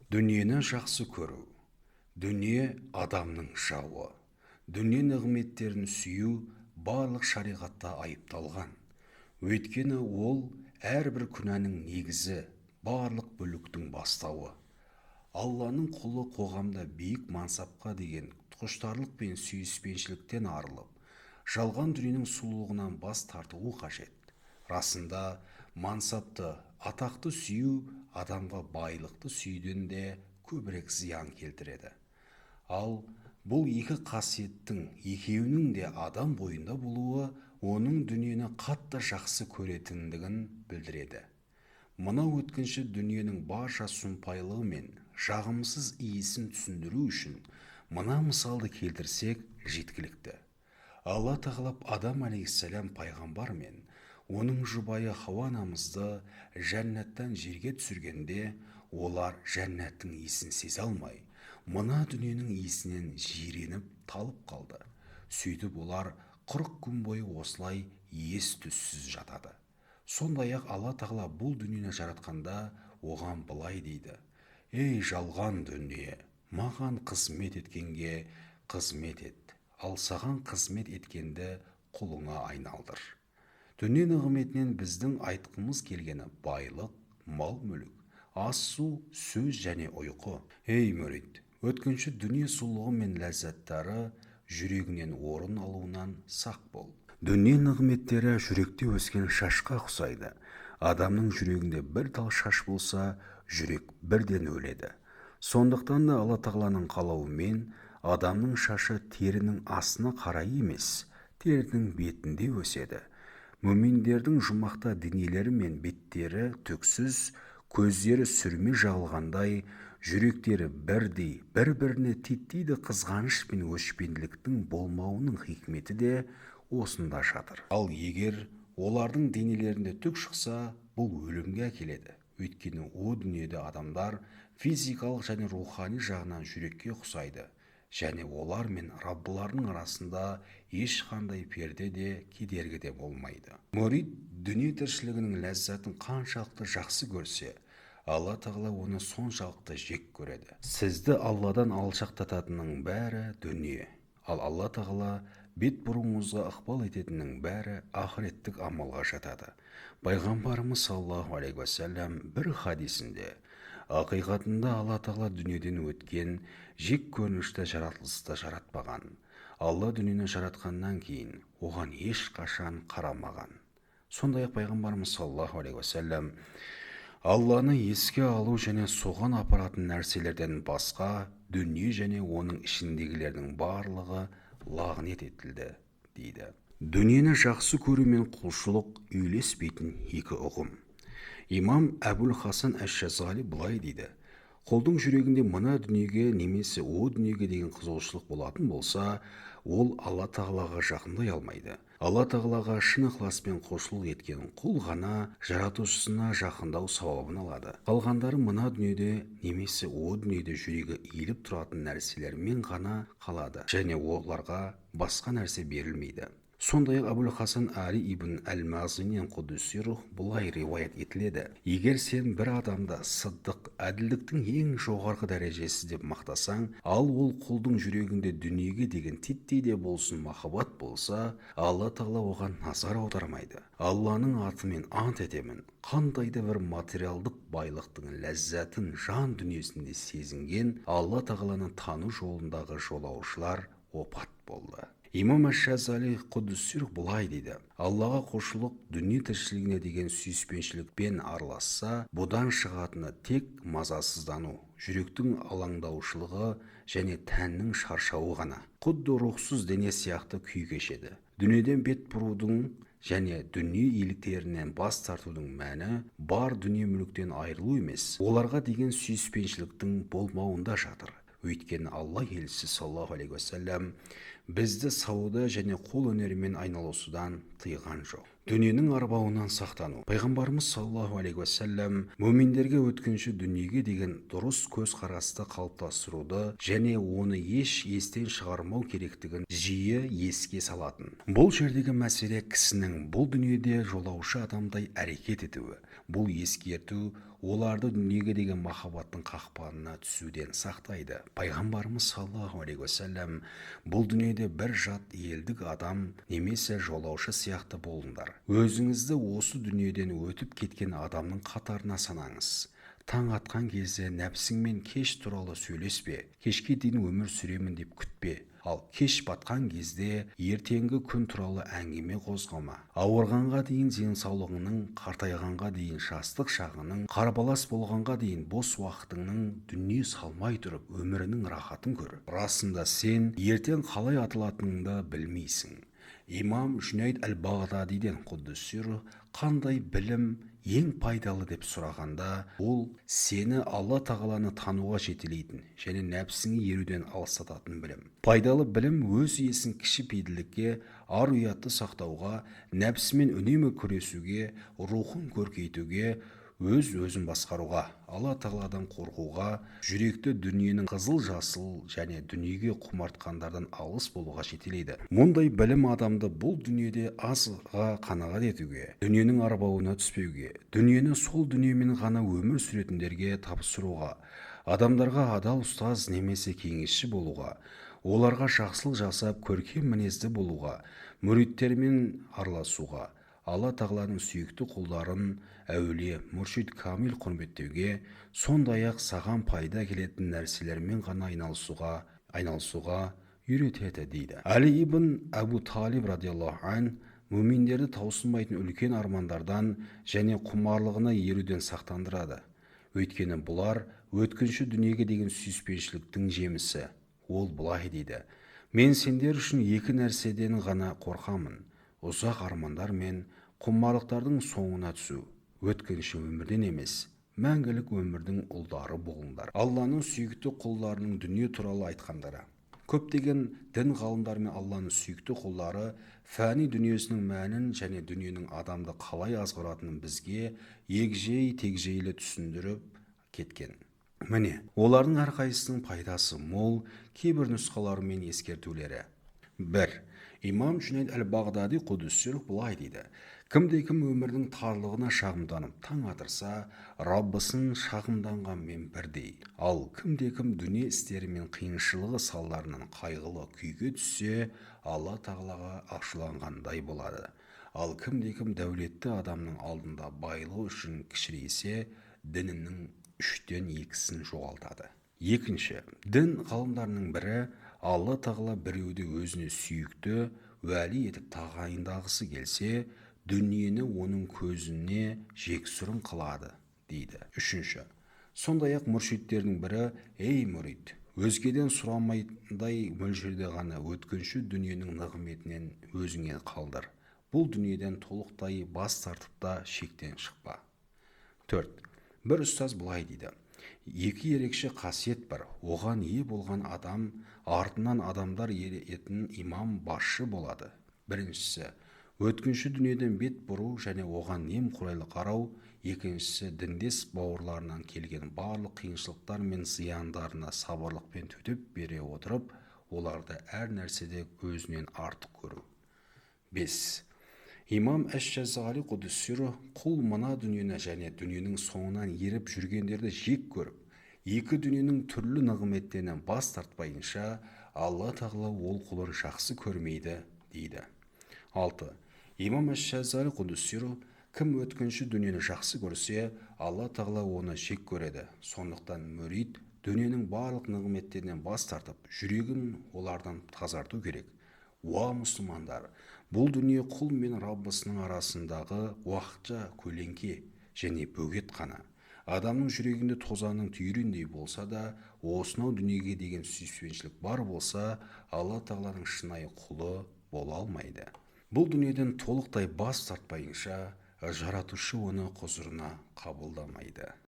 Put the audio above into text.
Дүниені жақсы көру. Дүние адамның жауы. Дүние нығметтерін сүю барлық шариғатта айыпталған. Өйткені ол әрбір күнәнің негізі, барлық бүліктің бастауы. Алланың құлы қоғамда биік мансапқа деген құштарлық пен сүйіспеншіліктен арылып, жалған дүниенің сұлулығынан бас тартуы қажет. Расында, мансапты, атақты сүю адамға байлықты сүюден де көбірек зиян келтіреді. Ал бұл екі қасиеттің екеуінің де адам бойында болуы оның дүниені қатты жақсы көретіндігін білдіреді. Мынау өткінші дүниенің барша сұмпайлығы мен жағымсыз иісін түсіндіру үшін мына мысалды келтірсек жеткілікті. Алла тағалап Адам алейхиссалам пайғамбар мен оның жұбайы Хауа анамызды жәннаттан жерге түсіргенде, олар жәннаттың иісін сезе алмай, мына дүниенің иісінен жиреніп талып қалды. Сөйтіп олар 40 күн бойы осылай ес-түссіз жатады. Сондай-ақ Алла тағала бұл дүниені жаратқанда оған былай дейді: «Ей жалған дүние, маған қызмет еткенге қызмет ет, ал саған қызмет еткенді құлыңа айналдыр». Дүние нығметінен біздің айтқымыз келгені байлық, мал-мүлік, ас-су, сөз және ұйқы. Ей мүрит, өткінші дүние сұлулығы мен ләззаттары жүрегінен орын алуынан сақ бол. Дүние нығметтері жүректе өскен шашқа ұқсайды. Адамның жүрегінде бір тал шаш болса, жүрек бірден өледі. Сондықтан да Алла тағаланың қалауымен адамның шашы терінің астына қарай емес, терінің бетінде өседі. Мүминдердің жұмақта денелері мен беттері түксіз, көздері сүрме жағылғандай, жүректері бірдей, бір-біріне титтейді қызғаныш пен өшпенділіктің болмауының хикметі де осында жатыр. Ал егер олардың денелерінде түк шықса, бұл өлімге әкеледі. Өйткені о дүниеде адамдар физикалық және рухани жағынан жүрекке ұқсайды, және олар мен Раббыларының арасында ешқандай перде де кедергі де болмайды. Мурид дүние тіршілігінің ләззатын қаншалықты жақсы көрсе, Алла тағала оны соншалықты жек көреді. Сізді Алладан алшақтататынның бәрі дүние, ал Алла тағала бет бұруыңызға ықпал ететіннің бәрі ақыреттік амалға жатады. Пайғамбарымыз саллаллаху алейхи уассалам бір хадисінде: «Ақиқатында Алла тағала дүниеден өткен жек көрінішті жаратылысты жаратпаған. Алла дүниені жаратқаннан кейін оған ешқашан қарамаған». Сондай-ақ пайғамбарымыз саллаллаху алейхи уассалам: «Алланы еске алу және соған апаратын нәрселерден басқа дүние және оның ішіндегілердің барлығы лағнет етілді» дейді. Дүниені жақсы көру мен құлшылық үйлеспейтін екі ұғым. Имам Әбул Хасан әш-Шазали былай дейді: құлдың жүрегінде мына дүниеге немесе о дүниеге деген қызығушылық болатын болса, ол Алла тағалаға жақындай алмайды. Алла тағалаға шын ықыласпен құлшылық еткен құл ғана жаратушысына жақындау сауабын алады. Қалғандары мына дүниеде немесе о дүниеде жүрегі иіліп тұратын нәрселермен ғана қалады, және оларға басқа нәрсе берілмейді. Сондай-ақ Әбул Хасан Али ибн әл-Мазинен құддуси рух бұлай риуаят етіледі: егер сен бір адамды сыдық, әділдіктің ең жоғарғы дәрежесі деп мақтасаң, ал ол құлдың жүрегінде дүниеге деген титтей де болсын махаббат болса, Алла тағала оған назар аудармайды. Алланың атымен ант етемін, қандай да бір материалдық байлықтың ләззатын жан дүниесінде сезінген Алла тағаланы тану жолындағы жолаушылар опат болды. Имам әш-Шазали құддуси рух былай дейді: Аллаға құлшылық дүние тіршілігіне деген сүйіспеншілікпен араласса, бұдан шығатыны тек мазасыздану, жүректің алаңдаушылығы және тәннің шаршауы ғана. Құдды рухсыз дене сияқты күй кешеді. Дүниеден бет бұрудың және дүние иеліктерінен бас тартудың мәні бар дүние мүліктен айырылу емес, оларға деген сүйіспеншіліктің болмауында жатыр. Өйткені Алла елшісі саллаллаху алейхи уассалам бізді сауда және қол өнерімен айналысудан тыйған жоқ. Дүниенің арбауынан сақтану. Пайғамбарымыз саллаллаху алейхи уассалам мүминдерге өткінші дүниеге деген дұрыс көзқарасты қалыптастыруды және оны еш естен шығармау керектігін жиі еске салатын. Бұл жердегі мәселе кісінің бұл дүниеде жолаушы адамдай әрекет етуі. Бұл ескерту оларды дүниеге деген махаббаттың қақпанына түсуден сақтайды. Пайғамбарымыз саллаллаху алейхи уассалам бұл дүниеде бір жат елдік адам немесе жолаушы сияқты болыңдар. Өзіңізді осы дүниеден өтіп кеткен адамның қатарына санаңыз. Таң атқан кезде нәпсіңмен кеш туралы сөйлеспе, кешке дейін өмір сүремін деп күтпе. Ал кеш батқан кезде ертеңгі күн туралы әңгіме қозғама. Ауырғанға дейін денсаулығыңның, қартайғанға дейін жастық шағының, қарбалас болғанға дейін бос уақытыңның дүние салмай тұрып өмірінің рахатын көр. Расында сен ертең қалай атылатыныңды білмейсің. Имам Жүнейд әл-Бағдадиден құддүс-сиррух қандай білім ең пайдалы деп сұрағанда, ол сені Алла тағаланы тануға жетелейтін және нәпсіңе еруден алыстататын білім. Пайдалы білім өз иесін кішіпейілдікке, ар-ұятты сақтауға, нәпсімен үнемі күресуге, рухын көркейтуге, өзін басқаруға, Алла тағаладан қорқуға, жүректі дүниенің қызыл-жасыл және дүниеге құмартқандардан алыс болуға жетелейді. Мұндай білім адамды бұл дүниеде азға қанағат етуге, дүниенің арбауына түспеуге, дүниені сол дүниемен ғана өмір сүретіндерге тапсыруға, адамдарға адал ұстаз немесе кеңесші болуға, оларға жақсылық жасап көркем мінезді болуға, мүриттермен араласуға, Алла тағаланың сүйікті құлдарын әулие, мүршид камил құрметтеуге, сондай-ақ саған пайда келетін нәрселермен ғана айналысуға үйретеді дейді. Әли ибн Әбу Талиб радиаллаху ан мүминдерді таусылмайтын үлкен армандардан және құмарлығына еруден сақтандырады. Өйткені бұлар өткінші дүниеге деген сүйіспеншіліктің жемісі. Ол былай дейді: мен сендер үшін екі нәрседен ғана қорқамын: ұзақ армандар мен құмарлықтардың соңына түсу. Өткінші өмірден емес, мәңгілік өмірдің ұлдары болыңдар. Алланың сүйікті құлдарының дүние туралы айтқандары. Көптеген дін ғалымдар мен Алланың сүйікті құлдары фәни дүниесінің мәнін және дүниенің адамды қалай азғыратынын бізге егжей-тегжейлі түсіндіріп кеткен. Міне, олардың әрқайсысының пайдасы мол, кейбір нұсқалары мен ескертулері. 1. Имам Жүнейд әл-Бағдади құддүс-сиррух былай дейді: кімде-кім өмірдің тарлығына шағымданып таң атырса, Раббысын шағымданғанмен бірдей. Ал кімде-кім дүние істері мен қиыншылығы салдарынан қайғылы күйге түссе, Алла тағалаға ашуланғандай болады. Ал кімде-кім дәулетті адамның алдында байлығы үшін кішірейсе, дінінің 3-тен 2-сін жоғалтады. Екінші, дін ғалымдарының бірі Алла тағала біреуді өзіне сүйікті, уәли етіп тағайындағысы келсе, дүниені оның көзіне жексұрын қылады дейді. Үшінші, сондай-ақ мүршидтердің бірі: ей мүрид, өзгеден сұрамайтындай мөлшерде ғана өткінші дүниенің нығметінен өзіңе қалдыр. Бұл дүниеден толықтай бас тартып та шектен шықпа. 4. Бір ұстаз былай дейді: екі ерекше қасиет бар. Оған ие болған адам артынан адамдар еретін имам басшы болады. Біріншісі, өткінші дүниеден бет бұру және оған немқұрайлы қарау. Екіншісі, діндес бауырларынан келген барлық қиыншылықтар мен зияндарына сабырлықпен төтеп бере отырып, оларды әр нәрседе өзінен артық көру. 5. Имам әш-Шазали құддүс-сиррух: құл мына дүниені және дүниенің соңынан еріп жүргендерді жек көріп, екі дүниенің түрлі нығметтерінен бас тартпайынша, Алла тағала ол құлын жақсы көрмейді дейді. 6. Имам әш-Шазали құддүс-сиррух: кім өткінші дүниені жақсы көрсе, Алла тағала оны жек көреді. Сондықтан мүрид дүниенің барлық нығметтерінен бас тартып, жүрегін олардан тазарту керек. Уа мұсылмандар, бұл дүние құл мен Раббысының арасындағы уақытша көлеңке және бөгет қана. Адамның жүрегінде тозаңның түйіріндей болса да, осынау дүниеге деген сүйіспеншілік бар болса, Алла тағаланың шынайы құлы бола алмайды. Бұл дүниеден толықтай бас тартпайынша, жаратушы оны құзырына қабылдамайды.